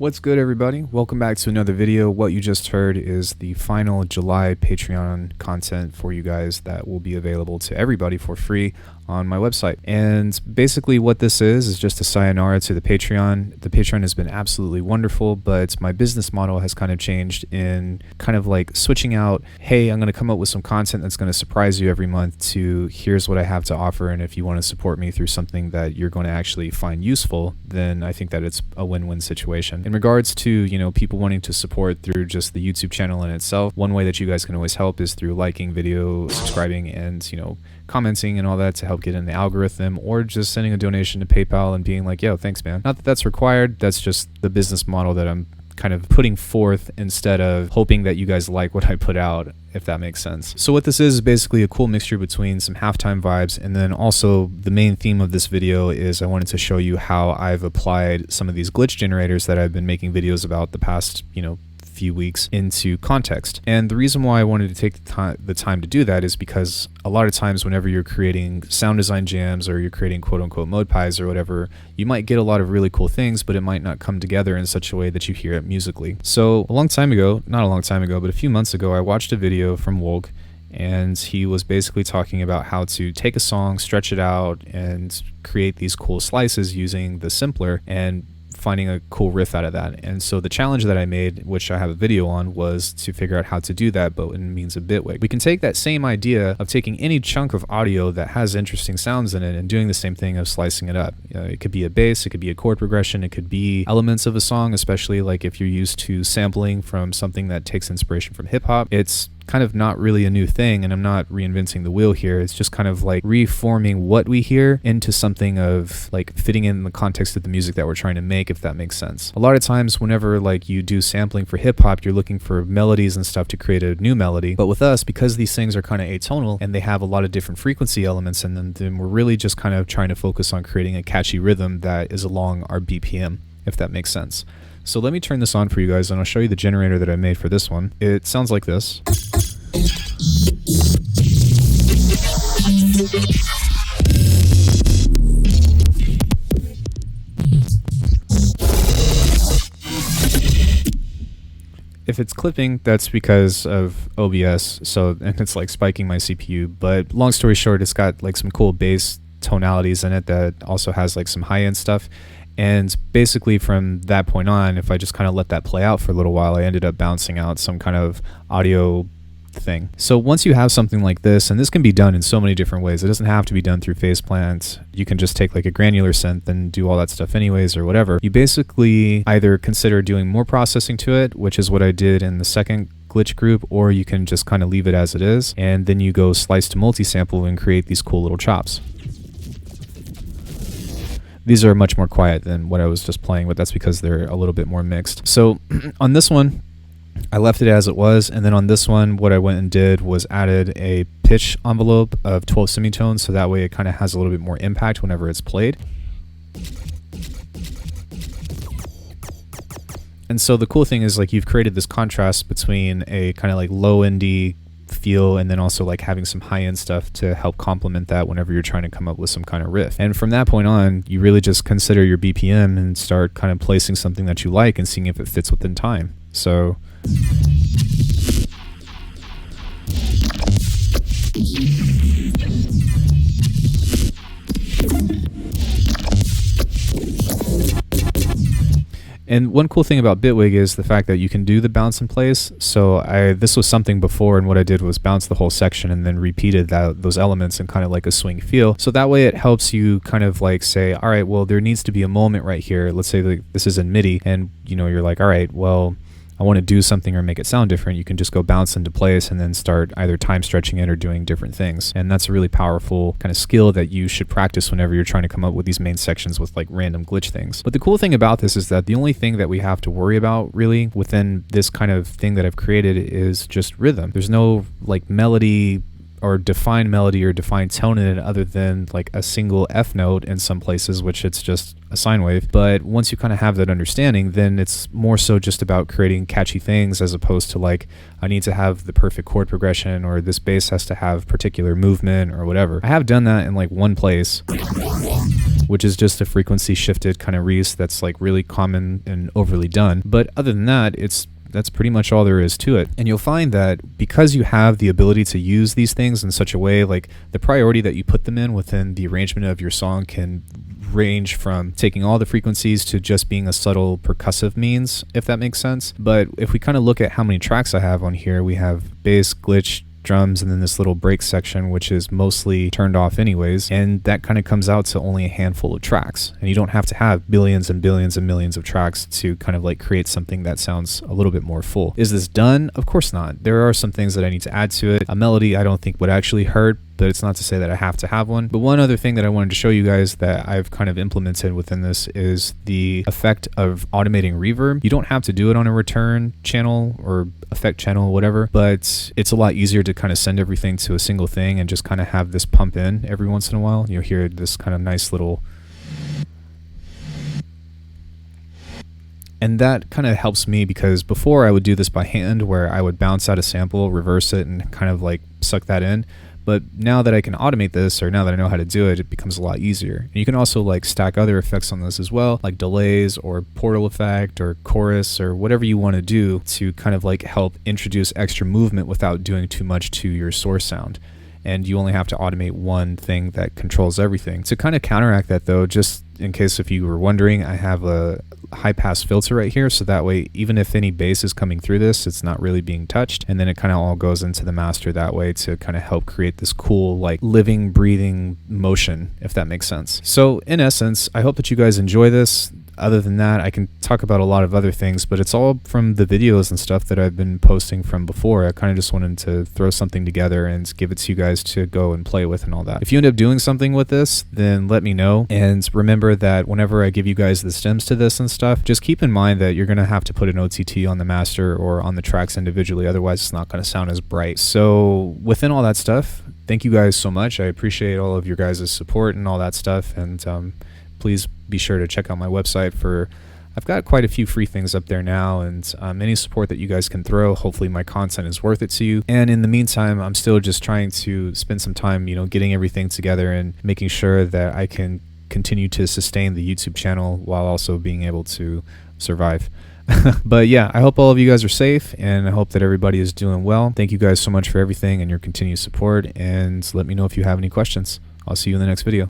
What's good, everybody? Welcome back to another video. What you just heard is the final July Patreon content for you guys that will be available to everybody for free on my website. And basically what this is just a sayonara to the Patreon. The Patreon has been absolutely wonderful, but my business model has kind of changed in kind of like switching out, hey, I'm going to come up with some content that's going to surprise you every month, to here's what I have to offer, and if you want to support me through something that you're going to actually find useful, then I think that it's a win-win situation. In regards to, you know, people wanting to support through just the YouTube channel in itself, one way that you guys can always help is through liking video, subscribing, and, you know, commenting and all that to help get in the algorithm, or just sending a donation to PayPal and being like, yo, thanks, man. Not that that's required, that's just the business model that I'm kind of putting forth instead of hoping that you guys like what I put out, if that makes sense. So what this is basically a cool mixture between some halftime vibes, and then also the main theme of this video is I wanted to show you how I've applied some of these glitch generators that I've been making videos about the past, you know, few weeks into context. And the reason why I wanted to take the time to do that is because a lot of times whenever you're creating sound design jams or you're creating quote-unquote mode pies or whatever, you might get a lot of really cool things, but it might not come together in such a way that you hear it musically. So a long time ago, not a long time ago, but a few months ago, I watched a video from Wolk, and he was basically talking about how to take a song, stretch it out, and create these cool slices using the simpler and finding a cool riff out of that. And so the challenge that I made, which I have a video on, was to figure out how to do that, but in means of Bitwig. We can take that same idea of taking any chunk of audio that has interesting sounds in it and doing the same thing of slicing it up. It could be a bass, it could be a chord progression, it could be elements of a song, especially like if you're used to sampling from something that takes inspiration from hip hop. It's kind of not really a new thing, and I'm not reinventing the wheel here. It's just kind of like reforming what we hear into something of like fitting in the context of the music that we're trying to make, if that makes sense. A lot of times whenever like you do sampling for hip hop, you're looking for melodies and stuff to create a new melody. But with us, because these things are kind of atonal and they have a lot of different frequency elements in them, then we're really just kind of trying to focus on creating a catchy rhythm that is along our BPM, if that makes sense. So let me turn this on for you guys and I'll show you the generator that I made for this one. It sounds like this. If it's clipping, that's because of OBS, and it's like spiking my CPU, but long story short, it's got like some cool bass tonalities in it that also has like some high-end stuff. And basically from that point on, if I just kind of let that play out for a little while, I ended up bouncing out some kind of audio thing. So once you have something like this, and this can be done in so many different ways, it doesn't have to be done through phase plant. You can just take like a granular synth and do all that stuff anyways or whatever. You basically either consider doing more processing to it, which is what I did in the second glitch group, or you can just kind of leave it as it is, and then you go slice to multi-sample and create these cool little chops. These are much more quiet than what I was just playing, but that's because they're a little bit more mixed. So on this one, I left it as it was, and then on this one, what I went and did was added a pitch envelope of 12 semitones, so that way it kind of has a little bit more impact whenever it's played. And so the cool thing is, like, you've created this contrast between a kind of like low indie feel and then also like having some high-end stuff to help complement that whenever you're trying to come up with some kind of riff. And from that point on, you really just consider your BPM and start kind of placing something that you like and seeing if it fits within time. So and one cool thing about Bitwig is the fact that you can do the bounce in place. So this was something before, and what I did was bounce the whole section and then repeated those elements in kind of like a swing feel. So that way it helps you kind of like say, all right, well, there needs to be a moment right here. Let's say like this is in MIDI, and you know, you're like, all right, well, I want to do something or make it sound different. You can just go bounce into place and then start either time stretching it or doing different things. And that's a really powerful kind of skill that you should practice whenever you're trying to come up with these main sections with like random glitch things. But the cool thing about this is that the only thing that we have to worry about really within this kind of thing that I've created is just rhythm. There's no like melody or defined melody or defined tone in it other than like a single F note in some places, which it's just a sine wave. But once you kind of have that understanding, then it's more so just about creating catchy things as opposed to like, I need to have the perfect chord progression or this bass has to have particular movement or whatever. I have done that in like one place. which is just a frequency shifted kind of Reese that's like really common and overly done. But other than that, that's pretty much all there is to it. And you'll find that because you have the ability to use these things in such a way, like the priority that you put them in within the arrangement of your song can range from taking all the frequencies to just being a subtle percussive means, if that makes sense. But if we kind of look at how many tracks I have on here, we have bass, glitch, drums, and then this little break section, which is mostly turned off anyways, and that kind of comes out to only a handful of tracks. And you don't have to have billions and billions and millions of tracks to kind of like create something that sounds a little bit more full. Is this done? Of course not. There are some things that I need to add to it. A melody I don't think would actually hurt, but it's not to say that I have to have one. But one other thing that I wanted to show you guys that I've kind of implemented within this is the effect of automating reverb. You don't have to do it on a return channel or effect channel, whatever, but it's a lot easier to kind of send everything to a single thing and just kind of have this pump in every once in a while. You'll hear this kind of nice little, and that kind of helps me because before I would do this by hand where I would bounce out a sample, reverse it, and kind of like suck that in. But now that I can automate this, or now that I know how to do it, it becomes a lot easier. And you can also like stack other effects on this as well, like delays or portal effect or chorus or whatever you want to do to kind of like help introduce extra movement without doing too much to your source sound. And you only have to automate one thing that controls everything. To kind of counteract that though, just in case if you were wondering, I have a high pass filter right here, so that way even if any bass is coming through this, it's not really being touched, and then it kind of all goes into the master that way to kind of help create this cool like living, breathing motion, if that makes sense. So in essence, I hope that you guys enjoy this. Other than that, I can talk about a lot of other things, but it's all from the videos and stuff that I've been posting from before. I kind of just wanted to throw something together and give it to you guys to go and play with and all that. If you end up doing something with this, then let me know. And remember that whenever I give you guys the stems to this and stuff, just keep in mind that you're going to have to put an OTT on the master or on the tracks individually. Otherwise, it's not going to sound as bright. So within all that stuff, thank you guys so much. I appreciate all of your guys' support and all that stuff. And please be sure to check out my website for, I've got quite a few free things up there now, and any support that you guys can throw, hopefully my content is worth it to you. And in the meantime, I'm still just trying to spend some time, getting everything together and making sure that I can continue to sustain the YouTube channel while also being able to survive. But yeah, I hope all of you guys are safe, and I hope that everybody is doing well. Thank you guys so much for everything and your continued support, and let me know if you have any questions. I'll see you in the next video.